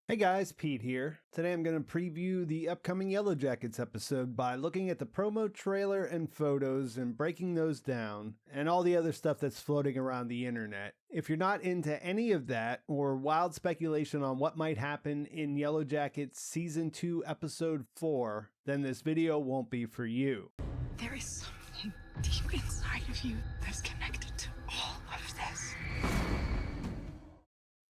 Hey guys, Pete here. Today I'm going to preview the upcoming Yellowjackets episode by looking at the promo trailer and photos and breaking those down and all the other stuff that's floating around the internet. If you're not into any of that or wild speculation on what might happen in Yellowjackets Season 2 Episode 4, then this video won't be for you. There is something deep inside of you that's connected to all of this.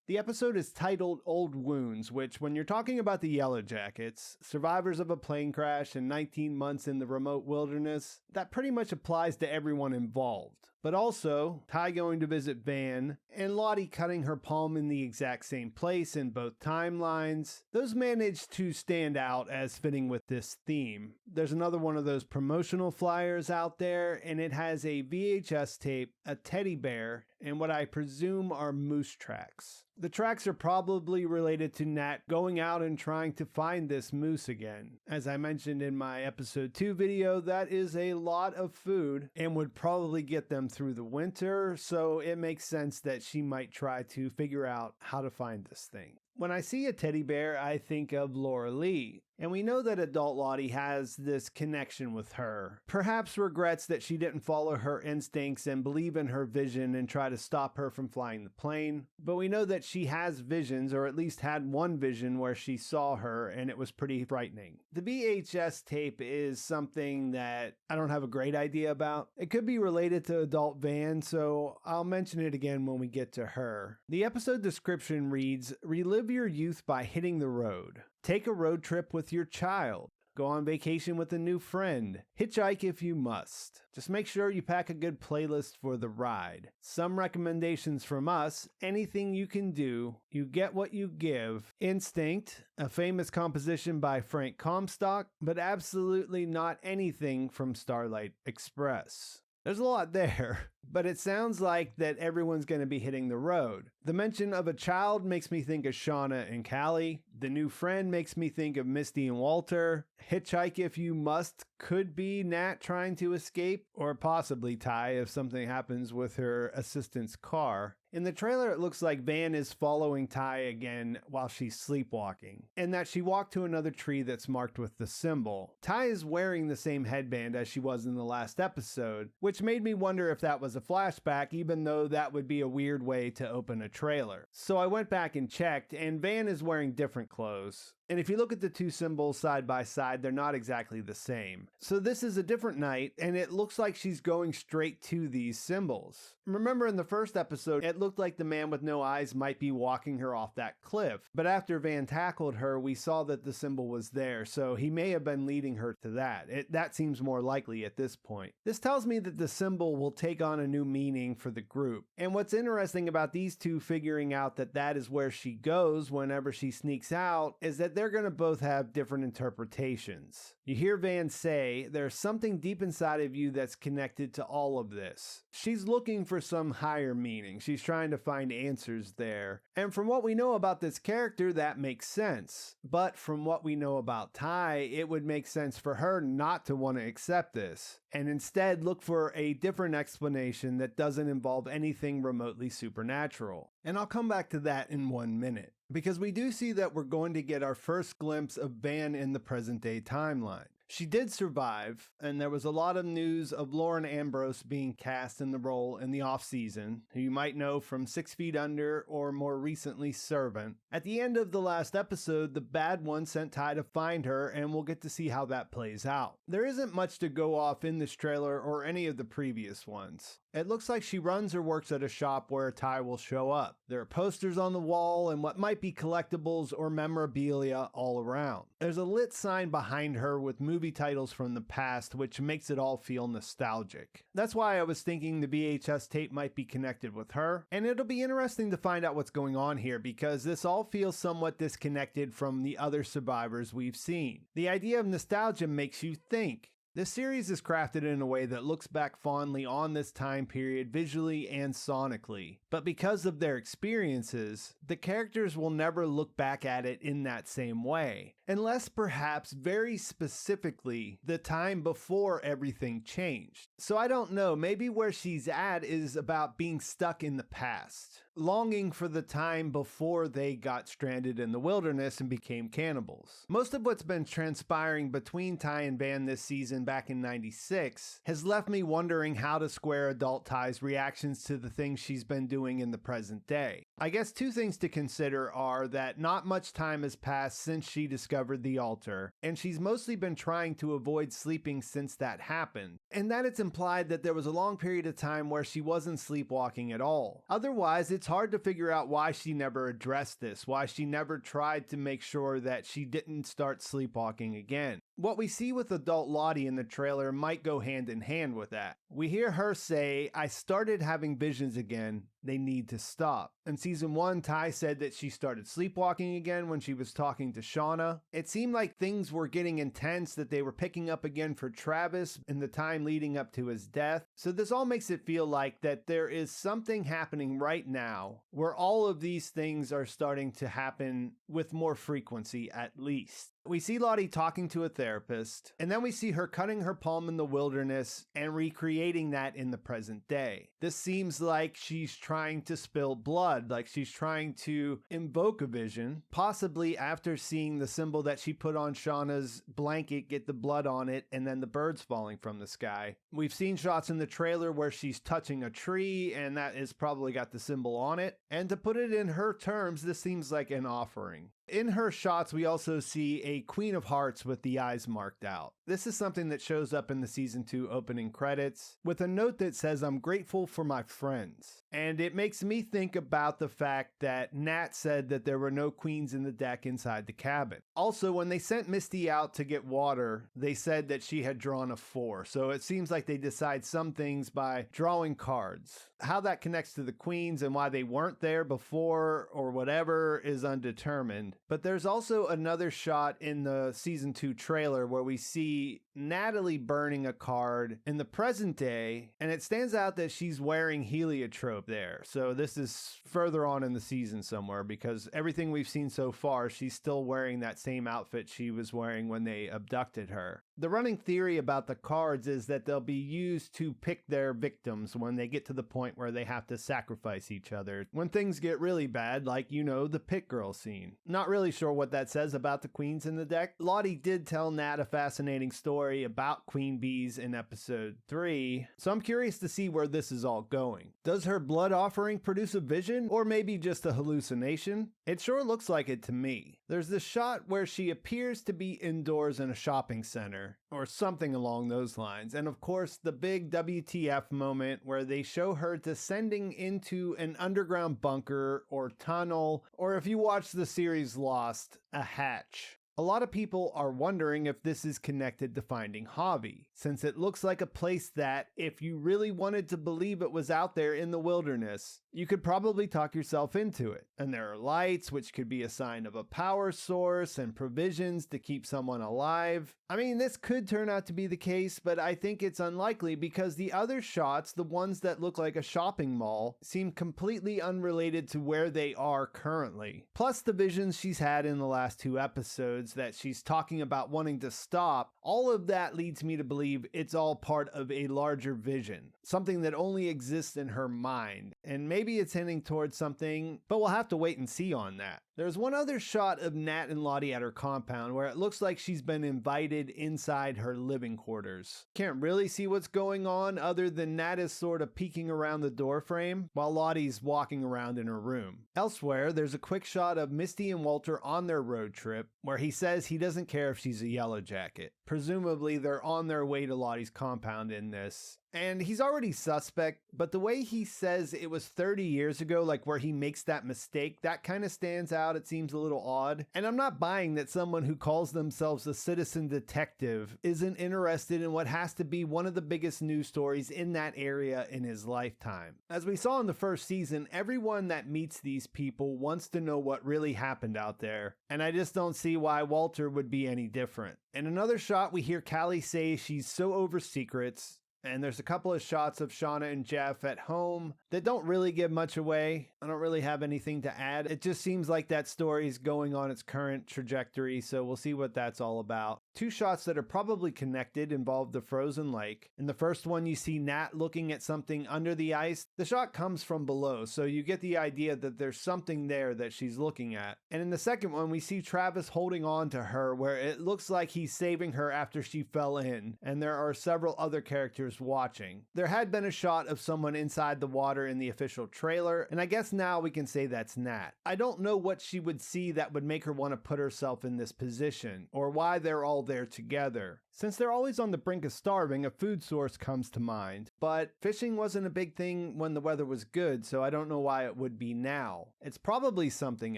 The episode is titled Old Wounds, which, when you're talking about the Yellowjackets, survivors of a plane crash and 19 months in the remote wilderness, that pretty much applies to everyone involved. But also, Ty going to visit Van, and Lottie cutting her palm in the exact same place in both timelines, those managed to stand out as fitting with this theme. There's another one of those promotional flyers out there, and it has a VHS tape, a teddy bear, and what I presume are moose tracks. The tracks are probably related to Nat going out and trying to find this moose again. As I mentioned in my episode 2 video, that is a lot of food and would probably get them through the winter, so it makes sense that she might try to figure out how to find this thing. When I see a teddy bear, I think of Laura Lee, and we know that adult Lottie has this connection with her. Perhaps regrets that she didn't follow her instincts and believe in her vision and try to stop her from flying the plane, but we know that she has visions, or at least had one vision where she saw her, and it was pretty frightening. The VHS tape is something that I don't have a great idea about. It could be related to adult Van, so I'll mention it again when we get to her. The episode description reads, "Relive your youth by hitting the road. Take a road trip with your child. Go on vacation with a new friend. Hitchhike if you must. Just make sure you pack a good playlist for the ride. Some recommendations from us: anything you can do, you get what you give. Instinct, a famous composition by Frank Comstock, but absolutely not anything from Starlight Express." There's a lot there, but it sounds like that everyone's going to be hitting the road. The mention of a child makes me think of Shauna and Callie. The new friend makes me think of Misty and Walter. Hitchhike if you must could be Nat trying to escape, or possibly Ty if something happens with her assistant's car. In the trailer, it looks like Van is following Ty again while she's sleepwalking, and that she walked to another tree that's marked with the symbol. Ty is wearing the same headband as she was in the last episode, which made me wonder if that was a flashback, even though that would be a weird way to open a trailer. So I went back and checked, and Van is wearing different clothes. And if you look at the two symbols side by side, they're not exactly the same. So this is a different night, and it looks like she's going straight to these symbols. Remember in the first episode, it looked like the man with no eyes might be walking her off that cliff. But after Van tackled her, we saw that the symbol was there, so he may have been leading her to that. That seems more likely at this point. This tells me that the symbol will take on a new meaning for the group. And what's interesting about these two figuring out that that is where she goes whenever she sneaks out is that they're going to both have different interpretations. You hear Van say, "There's something deep inside of you that's connected to all of this." She's looking for some higher meaning. She's trying to find answers there. And from what we know about this character, that makes sense. But from what we know about Ty, it would make sense for her not to want to accept this, and instead look for a different explanation that doesn't involve anything remotely supernatural. And I'll come back to that in 1 minute, because we do see that we're going to get our first glimpse of Van in the present day timeline. She did survive, and there was a lot of news of Lauren Ambrose being cast in the role in the off-season, who you might know from 6 Feet Under or more recently Servant. At the end of the last episode, the bad one sent Ty to find her, and we'll get to see how that plays out. There isn't much to go off in this trailer or any of the previous ones. It looks like she runs or works at a shop where Ty will show up. There are posters on the wall and what might be collectibles or memorabilia all around. There's a lit sign behind her with movie titles from the past, which makes it all feel nostalgic. That's why I was thinking the VHS tape might be connected with her, and it'll be interesting to find out what's going on here, because this all feels somewhat disconnected from the other survivors we've seen. The idea of nostalgia makes you think. This series is crafted in a way that looks back fondly on this time period visually and sonically, but because of their experiences, the characters will never look back at it in that same way, unless perhaps very specifically the time before everything changed. So I don't know, maybe where she's at is about being stuck in the past. longing for the time before they got stranded in the wilderness and became cannibals. Most of what's been transpiring between Ty and Van this season back in 96 has left me wondering how to square adult Ty's reactions to the things she's been doing in the present day. I guess two things to consider are that not much time has passed since she discovered the altar, and she's mostly been trying to avoid sleeping since that happened, and that it's implied that there was a long period of time where she wasn't sleepwalking at all. Otherwise, it's hard to figure out why she never addressed this, why she never tried to make sure that she didn't start sleepwalking again. What we see with adult Lottie in the trailer might go hand in hand with that. We hear her say, "I started having visions again. They need to stop." In season 1, Ty said that she started sleepwalking again when she was talking to Shauna. It seemed like things were getting intense, that they were picking up again for Travis in the time leading up to his death. So this all makes it feel like that there is something happening right now where all of these things are starting to happen with more frequency at least. We see Lottie talking to a therapist, and then we see her cutting her palm in the wilderness and recreating that in the present day. This seems like she's trying to spill blood, like she's trying to invoke a vision, possibly after seeing the symbol that she put on Shauna's blanket get the blood on it and then the birds falling from the sky. We've seen shots in the trailer where she's touching a tree and that has probably got the symbol on it. And to put it in her terms, this seems like an offering. In her shots, we also see a Queen of Hearts with the eyes marked out. This is something that shows up in the season 2 opening credits with a note that says, "I'm grateful for my friends." And it makes me think about the fact that Nat said that there were no queens in the deck inside the cabin. Also, when they sent Misty out to get water, they said that she had drawn a 4. So it seems like they decide some things by drawing cards. How that connects to the queens and why they weren't there before or whatever is undetermined. But there's also another shot in the season 2 trailer where we see Natalie burning a card in the present day, and it stands out that she's wearing heliotrope there. So this is further on in the season somewhere, because everything we've seen so far, she's still wearing that same outfit she was wearing when they abducted her. The running theory about the cards is that they'll be used to pick their victims when they get to the point where they have to sacrifice each other. When things get really bad, like, you know, the pit girl scene. Not really sure what that says about the queens in the deck. Lottie did tell Nat a fascinating story about queen bees in episode 3, so I'm curious to see where this is all going. Does her blood offering produce a vision, or maybe just a hallucination? It sure looks like it to me. There's this shot where she appears to be indoors in a shopping center, or something along those lines, and of course the big WTF moment where they show her descending into an underground bunker or tunnel, or if you watch the series Lost, a hatch. A lot of people are wondering if this is connected to Finding Javi, since it looks like a place that, if you really wanted to believe it was out there in the wilderness, you could probably talk yourself into it. And there are lights, which could be a sign of a power source, and provisions to keep someone alive. I mean, this could turn out to be the case, but I think it's unlikely because the other shots, the ones that look like a shopping mall, seem completely unrelated to where they are currently. Plus the visions she's had in the last 2 episodes that she's talking about wanting to stop, all of that leads me to believe it's all part of a larger vision, something that only exists in her mind, and maybe it's hinting towards something, but we'll have to wait and see on that. There's one other shot of Nat and Lottie at her compound where it looks like she's been invited inside her living quarters. Can't really see what's going on other than Nat is sort of peeking around the doorframe while Lottie's walking around in her room. Elsewhere, there's a quick shot of Misty and Walter on their road trip where he says he doesn't care if she's a Yellowjacket. Presumably they're on their way to Lottie's compound in this. And he's already suspect, but the way he says it was 30 years ago, like where he makes that mistake, that kind of stands out. It seems a little odd. And I'm not buying that someone who calls themselves a citizen detective isn't interested in what has to be one of the biggest news stories in that area in his lifetime. As we saw in the first season, everyone that meets these people wants to know what really happened out there. And I just don't see why Walter would be any different. In another shot, we hear Callie say she's so over secrets. And there's a couple of shots of Shauna and Jeff at home that don't really give much away. I don't really have anything to add. It just seems like that story's going on its current trajectory, so we'll see what that's all about. Two shots that are probably connected involve the frozen lake. In the first one, you see Nat looking at something under the ice. The shot comes from below, so you get the idea that there's something there that she's looking at. And in the second one, we see Travis holding on to her, where it looks like he's saving her after she fell in, and there are several other characters watching. There had been a shot of someone inside the water in the official trailer, and I guess now we can say that's Nat. I don't know what she would see that would make her want to put herself in this position, or why they're all there together. Since they're always on the brink of starving, a food source comes to mind. But fishing wasn't a big thing when the weather was good, so I don't know why it would be now. It's probably something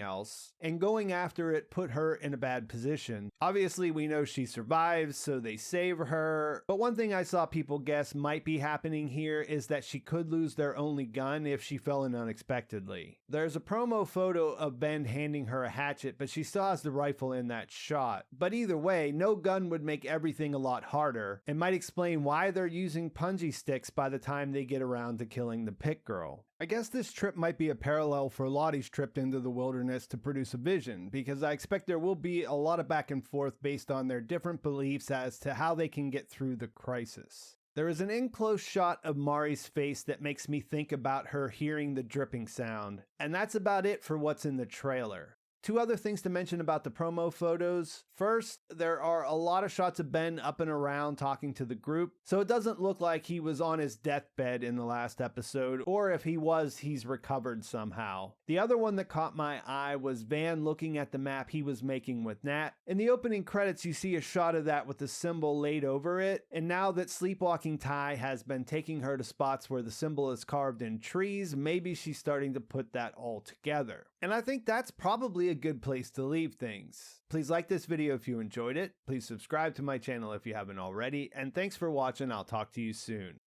else, and going after it put her in a bad position. Obviously, we know she survives, so they save her. But one thing I saw people guess might be happening here is that she could lose their only gun if she fell in unexpectedly. There's a promo photo of Ben handing her a hatchet, but she still has the rifle in that shot. But either way, no gun would make everything a lot harder, and might explain why they're using punji sticks by the time they get around to killing the pit girl. I guess this trip might be a parallel for Lottie's trip into the wilderness to produce a vision, because I expect there will be a lot of back and forth based on their different beliefs as to how they can get through the crisis. There is an in-close shot of Mari's face that makes me think about her hearing the dripping sound, and that's about it for what's in the trailer. Two other things to mention about the promo photos. First, there are a lot of shots of Ben up and around talking to the group, so it doesn't look like he was on his deathbed in the last episode, or if he was, he's recovered somehow. The other one that caught my eye was Van looking at the map he was making with Nat. In the opening credits, you see a shot of that with the symbol laid over it, and now that Sleepwalking Ty has been taking her to spots where the symbol is carved in trees, maybe she's starting to put that all together. And I think that's probably a good place to leave things. Please like this video if you enjoyed it. Please subscribe to my channel if you haven't already. And thanks for watching. I'll talk to you soon.